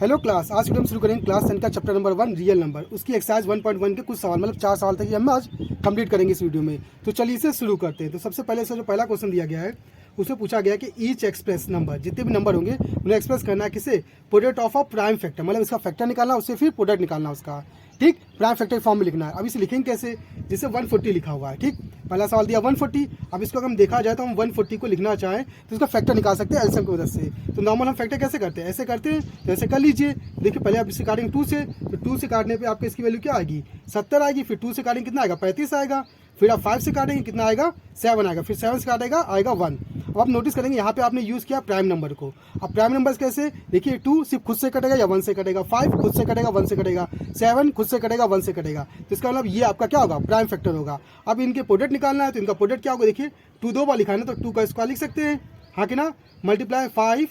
Hello class, आज हम शुरू करेंगे क्लास 10 का चैप्टर नंबर 1 रियल नंबर। उसकी एक्सरसाइज 1.1 के कुछ सवाल, मतलब 4 सवाल तक हम आज कंप्लीट करेंगे इस वीडियो में। तो चलिए इसे शुरू करते हैं। तो सबसे पहले इसका जो पहला क्वेश्चन दिया गया है उसमें पूछा गया कि ईच एक्सप्रेस नंबर, जितने भी नंबर होंगे उन्हें एक्सप्रेस करना है किसे, product of a prime factor, मतलब इसका फैक्टर निकालना, उससे फिर प्रोडक्ट निकालना उसका, ठीक, प्राइम फैक्टर फॉर्म में लिखना है। अब इसे लिखेंगे कैसे, जिसे 140 लिखा हुआ है, ठीक, पहला सवाल दिया 140। अब इसको अगर हम देखा जाए तो हम 140 को लिखना चाहें तो इसका फैक्टर निकाल सकते हैं एलसीएम की मदद से। तो नॉर्मल हम फैक्टर कैसे करते हैं, ऐसे करते हैं, तो ऐसे कर लीजिए। देखिए पहले आप इसे काटेंगे 2 से, तो 2 से काटने पे आपको इसकी वैल्यू क्या आएगी, 70 आएगी। फिर 2 से काटेंगे कितना आएगा, 35 आएगा। फिर आप 5 से काटेंगे कितना आएगा, 7 आएगा। फिर 7 से काटेगा आएगा 1। अब आप नोटिस करेंगे यहाँ पे आपने यूज़ किया प्राइम नंबर को। अब प्राइम नंबर्स कैसे, देखिए 2 सिर्फ खुद से कटेगा या 1 से कटेगा, 5 खुद से कटेगा 1 से कटेगा, 7 खुद से कटेगा 1 से कटेगा। तो इसका मतलब ये आपका क्या होगा, प्राइम फैक्टर होगा। अब इनके प्रोडक्ट निकालना है तो इनका प्रोडक्ट क्या होगा, देखिए 2 दो बार लिखा है ना, तो 2 का स्क्वायर लिख सकते हैं, हाँ कि ना, मल्टीप्लाई 5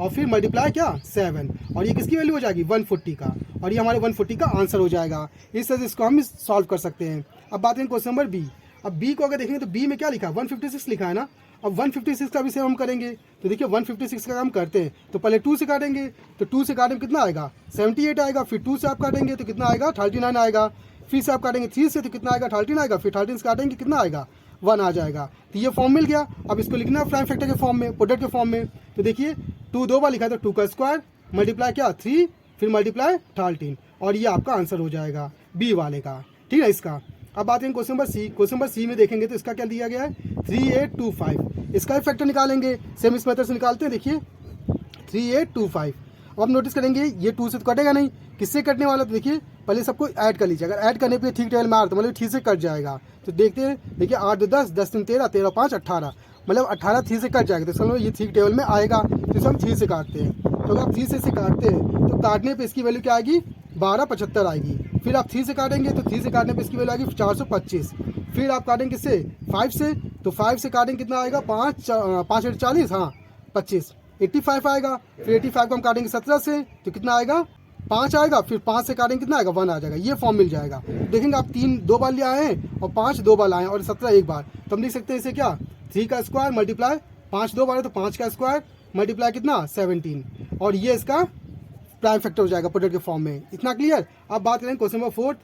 और फिर मल्टीप्लाई क्या 7, और ये किसकी वैल्यू हो जाएगी 140 का, और ये हमारे 140 का आंसर हो जाएगा। इस तरह से इसको हम सॉल्व कर सकते हैं। अब बात करें क्वेश्चन नंबर बी। अब बी को अगर देखेंगे तो बी में क्या लिखा है, 156 लिखा है ना। अब 156 का भी सेम हम करेंगे, तो देखिए 156 का हम करते हैं तो पहले 2 से काटेंगे, तो 2 से काटेंगे कितना आएगा 78 आएगा। फिर 2 से आप काटेंगे तो कितना आएगा 39 आएगा। फिर से आप काटेंगे 3 से तो कितना आएगा 13 आएगा। फिर 13 से काटेंगे कितना आएगा 1 आ जाएगा। तो ये फॉर्म मिल गया। अब इसको लिखना है प्राइम फैक्टर के फॉर्म में, प्रोडक्ट के फॉर्म में। तो देखिए 2 दो बार लिखा है तो 2 का स्क्वायर मल्टीप्लाई क्या 3, फिर मल्टीप्लाई 13, और ये आपका आंसर हो जाएगा बी वाले का, ठीक है इसका। अब बात करें question number C. Question number C में देखेंगे तो इसका क्या दिया गया है 3825, इसका भी फैक्टर निकालेंगे, सेम इस मेथड से निकालते हैं। देखिए 3825। अब आप नोटिस करेंगे ये 2 से तो कटेगा नहीं, किससे कटने वाला, तो देखिए पहले सबको ऐड कर लीजिए। अगर ऐड करने पे ठीक टेबल में आ रहा तो मतलब ठीक से कट जाएगा। तो देखते हैं, देखिए 8 2 10, 10 3 13, 13 5 18, मतलब 18 3 से कट जाएगा। तो समझो ये ठीक टेबल में आएगा, तो इसे हम 3 से काटते हैं। तो अगर आप 3 से इसे काटते हैं तो काटने पे इसकी वैल्यू क्या आएगी 1275 आएगी। फिर आप 3 से काटेंगे तो 3 से काटने पे इसकी वैल्यू आएगी 425। फिर आप काटेंगे किससे 5 से, तो 5 से काटेंगे कितना आएगा 5 5 8 40, हाँ 25, 85 आएगा। फिर 85 को हम काटेंगे 17 से तो कितना आएगा 5 आएगा। फिर 5 से काटेंगे कितना आएगा 1 आ जाएगा। ये फॉर्म मिल जाएगा। देखेंगे आप 3 दो बार ले आए हैं और 5 दो बार आए हैं और 17 एक बार, तो हम लिख सकते हैं इसे क्या 3 का स्क्वायर मल्टीप्लाई 5 दो बार है तो 5 का स्क्वायर मल्टीप्लाई कितना 17, और ये इसका प्राइम फैक्टर हो जाएगा प्रोडक्ट के फॉर्म में। इतना क्लियर। अब बात करें क्वेश्चन नंबर 4,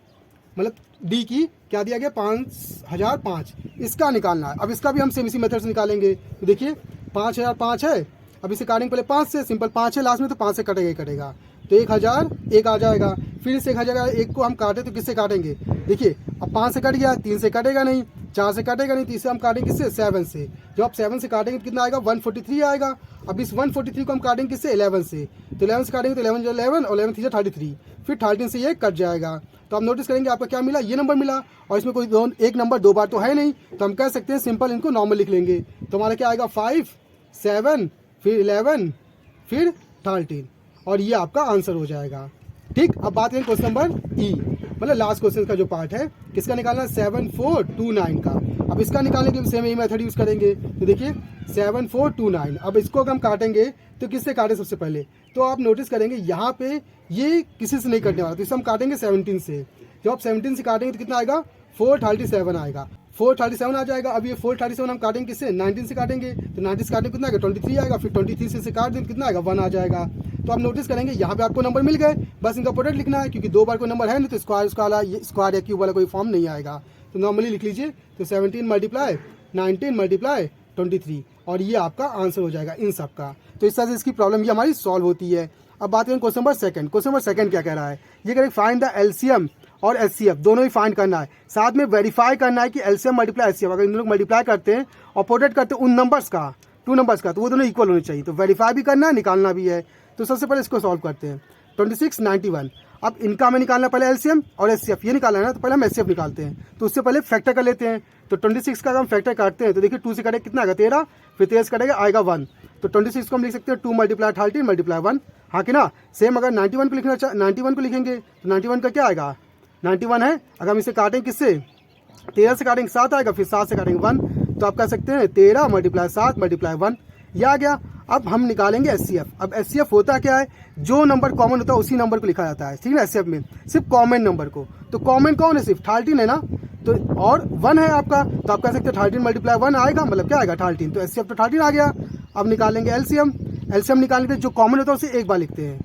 मतलब डी की, क्या दिया गया 5005, इसका निकालना है। अब इसका भी हम सेम इसी मेथड से निकालेंगे। तो देखिए 5005 है, अब इसे काटेंगे पहले 5 से, सिंपल 5 है लास्ट में तो 5 से कटेगा ही कटेगा, तो 1001 आ जाएगा। फिर इस 1001 को हम काटे तो किससे काटेंगे, देखिए अब 5 से कट गया, 3 से कटेगा नहीं, 4 से कटेगा नहीं, तीसरे हम काटेंगे किससे 7 से। जब आप 7 से काटेंगे तो कितना आएगा 143 आएगा। अब इस 143 को हम काटेंगे किससे 11 से, तो 11 से काटेंगे तो 11 जो 11 और 11 3 33, फिर 13 से ये कट जाएगा। तो आप नोटिस करेंगे आपका क्या मिला, ये नंबर मिला, और इसमें कोई एक नंबर दो बार तो है नहीं, तो हम कह सकते हैं सिंपल इनको नॉर्मल लिख लेंगे। तो हमारा क्या आएगा 5 7 फिर 11 फिर 13, और ये आपका आंसर हो जाएगा, ठीक। अब बात करें क्वेश्चन नंबर ई, मतलब लास्ट क्वेश्चन का जो पार्ट है, किसका निकालना है 7429 का। अब इसका निकालने के लिए सेम यही मेथड यूज करेंगे। तो देखिए 7429, अब इसको अगर हम काटेंगे तो किससे काटें सबसे पहले, तो आप नोटिस करेंगे यहाँ पे ये किसी से नहीं कटने वाला, तो इसे हम काटेंगे 17 से। जब आप 17 से काटेंगे तो कितना आएगा 437 आएगा, 437 आ जाएगा। अब ये 437 हम काटेंगे किससे 19 से काटेंगे, तो 19 से काटेंगे कितना आएगा 23 आएगा। फिर 23 से काट देंगे कितना आएगा 1 आ जाएगा। तो आप नोटिस करेंगे यहाँ पे आपको नंबर मिल गए, बस इनका प्रोडक्ट लिखना है, क्योंकि दो बार कोई नंबर है नहीं तो स्क्वायर या क्यूब वाला कोई फॉर्म नहीं आएगा। तो नॉर्मली लिख लीजिए, तो 17 मल्टीप्लाई 19 मल्टीप्लाई 23, और ये आपका आंसर हो जाएगा इन सब का। तो इस तरह से इसकी प्रॉब्लम ये हमारी सॉल्व होती है। अब बात करें question number second. Question number second क्या कह रहा है, ये कह रहा है फाइंड द एलसीएम और एचसीएफ, दोनों ही फाइंड करना है, साथ में वेरीफाई करना है कि एलसीएम मल्टीप्लाई एचसीएफ, अगर इन दोनों को मल्टीप्लाई करते हैं और प्रोडक्ट करते हैं उन नंबर्स का, 2 नंबर्स का, तो वो दोनों इक्वल होने चाहिए। तो वेरीफाई भी करना है, निकालना भी है। तो सबसे पहले इसको सॉल्व करते हैं। 26 91, अब इनका हमें निकालना पहले एलसीएम और एचसीएफ, ये निकालना है ना, तो पहले हम एचसीएफ निकालते हैं। तो उससे पहले फैक्टर कर लेते हैं। तो 26 का हम फैक्टर काटते हैं तो देखिए 2 से कटेगा कितना आएगा 13, फिर 13 से कटेगा आएगा 1। तो 26 को हम लिख सकते हैं 2 मल्टीप्लाई 13 मल्टीप्लाई 1, हाँ कि ना। सेम अगर 91 को लिखना 91 को लिखेंगे तो 91 का क्या आएगा 91 है। अगर हम इसे काटेंगे किससे 13 से काटेंगे 7 आएगा, फिर 7 से काटेंगे 1, तो आप कह सकते हैं 13 मल्टीप्लाई 7 मल्टीप्लाई 1, ये आ गया। अब हम निकालेंगे एचसीएफ। अब एचसीएफ होता क्या है, जो नंबर कॉमन होता है उसी नंबर को लिखा जाता है, ठीक है ना। एचसीएफ में सिर्फ कॉमन नंबर को, तो कॉमन कौन है, सिर्फ 13 है ना, तो और 1 है आपका, तो आप कह सकते हैं 13 मल्टीप्लाई 1 आएगा, मतलब क्या आएगा 13, तो एचसीएफ तो 13 आ गया। अब निकालेंगे एलसीएम। एलसीएम निकालने के लिए जो कॉमन होता है उसे एक बार लिखते हैं,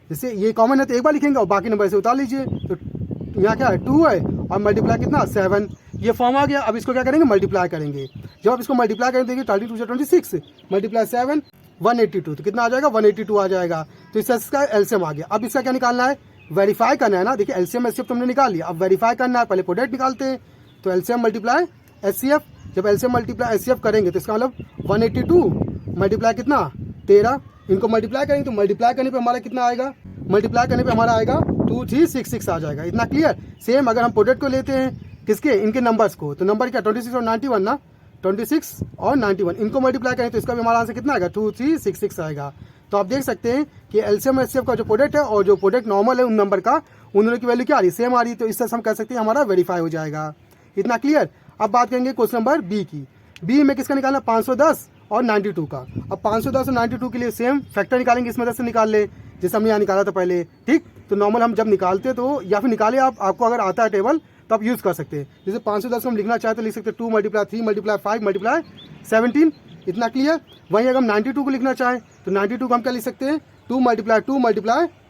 जैसे ये कॉमन है तो एक बार लिखेंगे और बाकी नंबर से उतार लीजिए। तो यहाँ क्या है 2 है और मल्टीप्लाई कितना 7, ये फॉर्म आ गया। अब इसको क्या करेंगे, मल्टीप्लाई करेंगे। जब आप इसको मल्टीप्लाई करेंगे देखिए 32 से 26 मल्टीप्लाई 7 182, तो कितना आ जाएगा 182 आ जाएगा। तो इसका एलसीएम आ गया। अब इसका क्या निकालना है, वेरीफाई करना है ना। देखिए एलसीएम एचसीएफ तो हमने निकाल लिया, अब वेरीफाई करना है, पहले प्रोडक्ट निकालते हैं। तो एलसीएम मल्टीप्लाई एचसीएफ, जब एलसीएम मल्टीप्लाई एचसीएफ करेंगे तो इसका मतलब 182 मल्टीप्लाई कितना 13, इनको मल्टीप्लाई करेंगे तो मल्टीप्लाई करने पे हमारा कितना आएगा, मल्टीप्लाई करने पे हमारा आएगा 2366 आ जाएगा। इतना क्लियर। सेम अगर हम प्रोडक्ट को लेते हैं किसके, इनके नंबर्स को, तो नंबर क्या 26 और 91 ना, 26 और 91 इनको मल्टीप्लाई करें तो इसका भी हमारा आंसर कितना आएगा 2366 आएगा। तो आप देख सकते हैं कि एलसीएम एचसीएफ का जो प्रोडक्ट है और जो प्रोडक्ट नॉर्मल है उन नंबर का, उन दोनों की वैल्यू क्या आ रही है, सेम आ रही है, तो इससे हम कह सकते हैं हमारा वेरीफाई हो जाएगा। इतना क्लियर। अब बात करेंगे क्वेश्चन नंबर बी की। बी में किसका निकालना, 510 और 92 का। अब 510 और 92 के लिए सेम फैक्टर निकालेंगे, इस मेथड से निकाल ले जैसे हमने यहाँ निकाला था पहले, ठीक। तो नॉर्मल हम जब निकालते तो या फिर निकाले आपको अगर आता है टेबल तो आप यूज़ कर सकते हैं। जैसे 510 को हम लिखना चाहते तो लिख सकते हैं 2 मल्टीप्लाई 3 मल्टीप्लाई 5 मल्टीप्लाई 17, इतना क्लियर। वहीं अगर हम 92 को लिखना चाहें तो 92 को हम क्या लिख सकते हैं 2 मल्टीप्लाई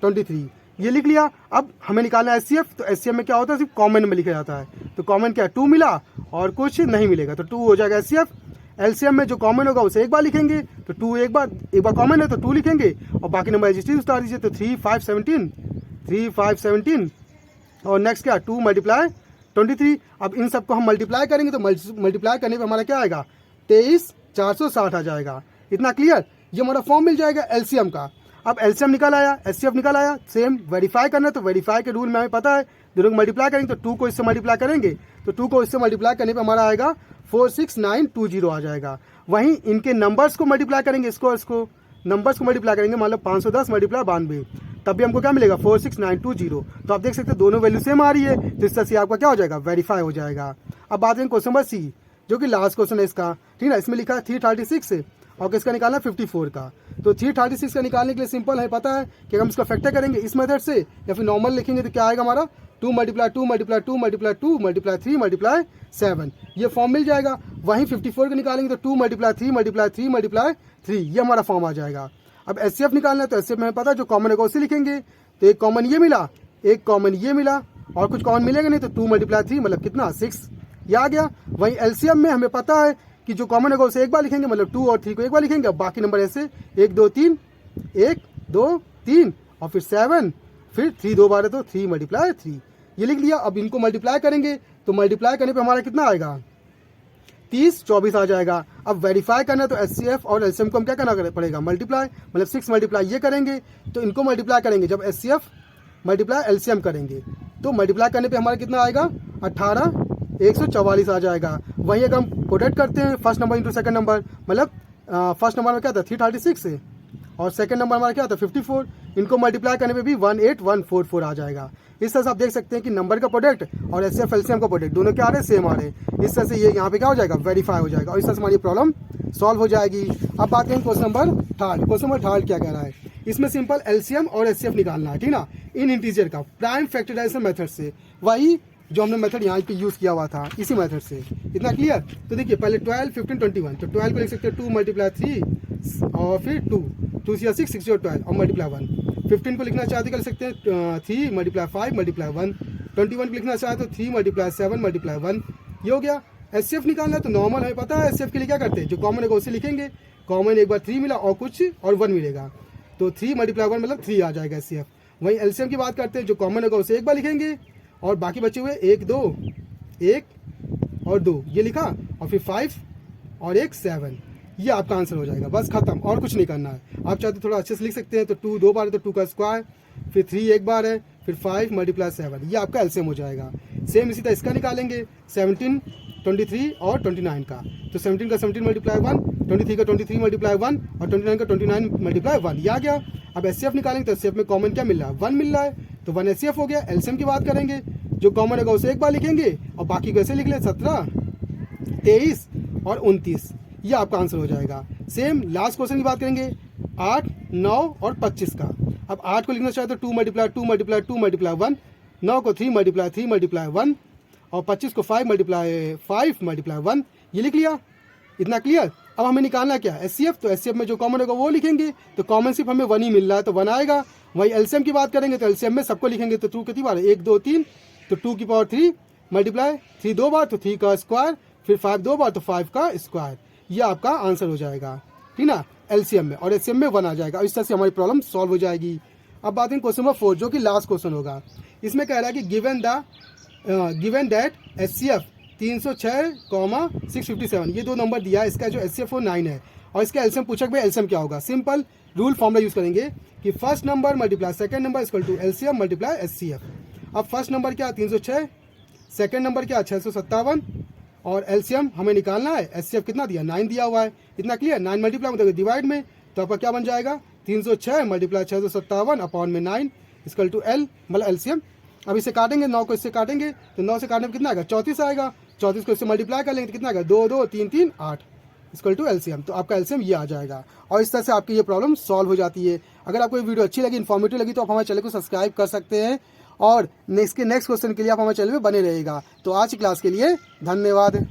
23, ये लिख लिया। अब हमें निकालना है एचसीएफ, तो एचसीएफ में क्या होता है सिर्फ कॉमन में लिखा जाता है, तो कॉमन क्या 2 मिला और कुछ नहीं मिलेगा, तो 2 हो जाएगा एचसीएफ। एलसीएम में जो कॉमन होगा उसे एक बार लिखेंगे, तो 2 एक बार कॉमन है तो 2 लिखेंगे और बाकी नंबर एजिस्टिव उतार दीजिए, तो 3 5 17 और नेक्स्ट क्या 2 मल्टीप्लाई 23। अब इन सबको हम मल्टीप्लाई करेंगे तो मल्टीप्लाई करने पे हमारा क्या आएगा 23460 आ जाएगा। इतना क्लियर। ये हमारा फॉर्म मिल जाएगा एलसीएम का। अब एलसीएम निकल आया, एचसीएफ निकल आया, सेम वेरीफाई करना है, तो वेरीफाई के रूल में हमें पता है दोनों को मल्टीप्लाई करेंगे तो 2 को इससे मल्टीप्लाई करेंगे, तो 2 को इससे मल्टीप्लाई करने पे हमारा आएगा 46920 आ जाएगा। वहीं इनके नंबर्स को मल्टीप्लाई करेंगे, इसको नंबर्स को मल्टीप्लाई करेंगे, मतलब 510 मल्टीप्लाई 92, तब भी हमको क्या मिलेगा 46920। तो आप देख सकते हैं दोनों वैल्यू सेम आ रही है, तो इस तरह से आपका क्या हो जाएगा वेरीफाई हो जाएगा। अब बात करें क्वेश्चन नंबर सी, जो कि लास्ट क्वेश्चन है इसका, ठीक है। इसमें लिखा है 336 और किसका निकालना है 54 का। तो 336 का निकालने के लिए सिंपल है, पता है कि हम इसका फैक्टर करेंगे इस मेथड से या फिर नॉर्मल लिखेंगे तो क्या आएगा हमारा 2 multiply 2 multiply 2 multiply 2 multiply 3 multiply 7, ये फॉर्म मिल जाएगा। वहीं 54 को निकालेंगे तो 2 मल्टीप्लाई 3 मल्टीप्लाई 3 मल्टीप्लाई 3, ये हमारा फॉर्म आ जाएगा। अब एचसीएफ निकालना है तो एचसीएफ में हमें पता है जो कॉमन होगा उसे लिखेंगे, तो एक कॉमन ये मिला, एक कॉमन ये मिला और कुछ कॉमन मिलेगा नहीं, तो 2 मल्टीप्लाई 3 मतलब कितना 6, ये आ गया। वहीं एलसीएम में हमें पता है कि जो कॉमन होगा उसे एक बार लिखेंगे, मतलब 2 और 3 को एक बार लिखेंगे, अब बाकी नंबर ऐसे 1 2 3 1 2 3 और फिर 7, फिर 3 2 बार है तो 3 मल्टीप्लाई 3, ये लिख लिया। अब इनको मल्टीप्लाई करेंगे तो मल्टीप्लाई करने पे हमारा कितना आएगा 30 24 आ जाएगा। अब वेरीफाई करना है तो एचसीएफ और एलसीएम को हम क्या करना पड़ेगा मल्टीप्लाई, मतलब 6 मल्टीप्लाई ये करेंगे, तो इनको मल्टीप्लाई करेंगे जब एचसीएफ मल्टीप्लाई एलसीएम करेंगे, तो मल्टीप्लाई करने पे हमारा कितना आएगा 18 144 आ जाएगा। वहीं अगर हम प्रोडक्ट करते हैं first number into second number, मतलब फर्स्ट नंबर में क्या था 336 और सेकंड नंबर हमारा क्या था 54, इनको मल्टीप्लाई करने पे भी 18144 आ जाएगा। इस तरह से आप देख सकते हैं कि नंबर का प्रोडक्ट और एचसीएफ एलसीएम का प्रोडक्ट दोनों क्या आ रहे हैं, सेम आ रहे हैं। इस तरह से ये यहाँ पे क्या हो जाएगा वेरीफाई हो जाएगा और इस तरह से हमारी प्रॉब्लम सॉल्व हो जाएगी। अब बात करें question number third. Question number third क्या कह रहा है, इसमें सिंपल एलसीएम और एचसीएफ निकालना है, ठीक ना, इन इंटीजर का प्राइम फैक्टराइजेशन मेथड से, वही जो हमने मेथड यहाँ पे यूज़ किया हुआ था इसी मेथड से। इतना क्लियर। तो देखिए पहले 12 15 21, तो 12 को लिख सकते हैं 2 मल्टीप्लाई 3 और फिर 2 से 6 6 और 12 और मल्टीप्लाई 1। 15 को लिखना चाहते कर सकते हैं 3 मल्टीप्लाई 5 मल्टीप्लाई 1। 21 को लिखना चाहते तो 3 मल्टीप्लाई 7 मल्टीप्लाई 1, ये हो गया। एचसीएफ निकालना है तो नॉर्मल हमें पता है एचसीएफ के लिए क्या करते हैं, जो कॉमन होगा उसे लिखेंगे, कॉमन एक बार 3 मिला और कुछ और 1 मिलेगा, तो 3 मल्टीप्लाई 1 मतलब 3 आ जाएगा एचसीएफ। वहीं एलसीएम की बात करते हैं, जो कॉमन होगा उसे एक बार लिखेंगे और बाकी बचे हुए 1 2 1 और 2 ये लिखा और फिर 5 और 1 7, ये आपका आंसर हो जाएगा। बस खत्म, और कुछ नहीं करना है। आप चाहते थोड़ा अच्छे से लिख सकते हैं, तो 2 2 बार है तो 2 का स्क्वायर, फिर 3 एक बार है, फिर 5 मल्टीप्लाई 7, ये आपका एलसीएम हो जाएगा। सेम इसी तरह इसका निकालेंगे 17 23 और 29 का, तो 17 का 17 मल्टीप्लाई 1, 23 का 23 मल्टीप्लाई 1 और 29 का 29 मल्टीप्लाई 1, ये आ गया। अब एचसीएफ निकालेंगे तो एचसीएफ में कॉमन क्या मिल रहा है 1 मिल रहा है, तो 1 एचसीएफ हो गया। एलसीएम की बात करेंगे, जो कॉमन होगा उसे एक बार लिखेंगे और बाकी को ऐसे लिख ले 17 23 और 29, ये आपका आंसर हो जाएगा। सेम लास्ट क्वेश्चन की बात करेंगे 8, 9 और 25 का। अब 8 को लिखना चाहे तो 2 मल्टीप्लाई 2 मल्टीप्लाई 2 मल्टीप्लाई 1, 9 को 3 मल्टीप्लाई 3 मल्टीप्लाई 1 और 25 को 5 मल्टीप्लाई 5 मल्टीप्लाई 1। ये लिख लिया, इतना क्लियर। अब हमें निकालना क्या है एचसीएफ, तो एचसीएफ में जो कॉमन होगा वो लिखेंगे, तो कॉमन सिर्फ हमें 1 ही मिल रहा है तो 1 आएगा। वही एलसीएम की बात करेंगे तो एलसीएम में सबको लिखेंगे, तो 2 कितनी बार है 1 2 3, तो 2 की पावर 3 मल्टीप्लाई 3 2 बार तो 3 का स्क्वायर, फिर 5 2 बार तो 5 का स्क्वायर। ये आपका आंसर हो जाएगा, ठीक ना, एलसीएम में। और एचसीएम में 1 आ जाएगा। इस तरह से हमारी प्रॉब्लम सॉल्व हो जाएगी। अब बात करें क्वेश्चन नंबर 4 जो कि लास्ट क्वेश्चन होगा। इसमें कह रहा है कि गिवन दैट एचसीएफ 306,657, ये दो नंबर दिया है। इसका जो एचसीएफ वो 9 है और इसका एलसीएम पूछा कि भाई एलसीएम क्या होगा। सिंपल रूल फॉर्मूला यूज करेंगे कि first number multiply second number equal to LCM multiply HCF. अब फर्स्ट नंबर क्या 306, सेकंड नंबर क्या 657 और एलसीएम हमें निकालना है। एचसीएफ कितना दिया 9 दिया हुआ है, इतना क्लियर। 9 मल्टीप्लाई मतलब डिवाइड में, तो आपका क्या बन जाएगा 306 मल्टीप्लाई 657 अपॉन में 9 इक्वल टू एल मतलब एलसीएम। अब इसे काटेंगे, 9 को इससे काटेंगे तो 9 से काटने में कितना आएगा 34 आएगा। 34 को इससे मल्टीप्लाई कर लेंगे तो कितना आएगा 2 2 3 3 8 इक्वल टू एलसीएम। तो आपका एलसीएम ये आ जाएगा और इस तरह से आपकी ये प्रॉब्लम सॉल्व हो जाती है। अगर आपको ये वीडियो अच्छी लगी, इन्फॉर्मेटिव लगी तो आप हमारे चैनल को सब्सक्राइब कर सकते हैं और नेक्स्ट क्वेश्चन के लिए आप हमारे चैनल में बने रहेगा। तो आज की क्लास के लिए धन्यवाद।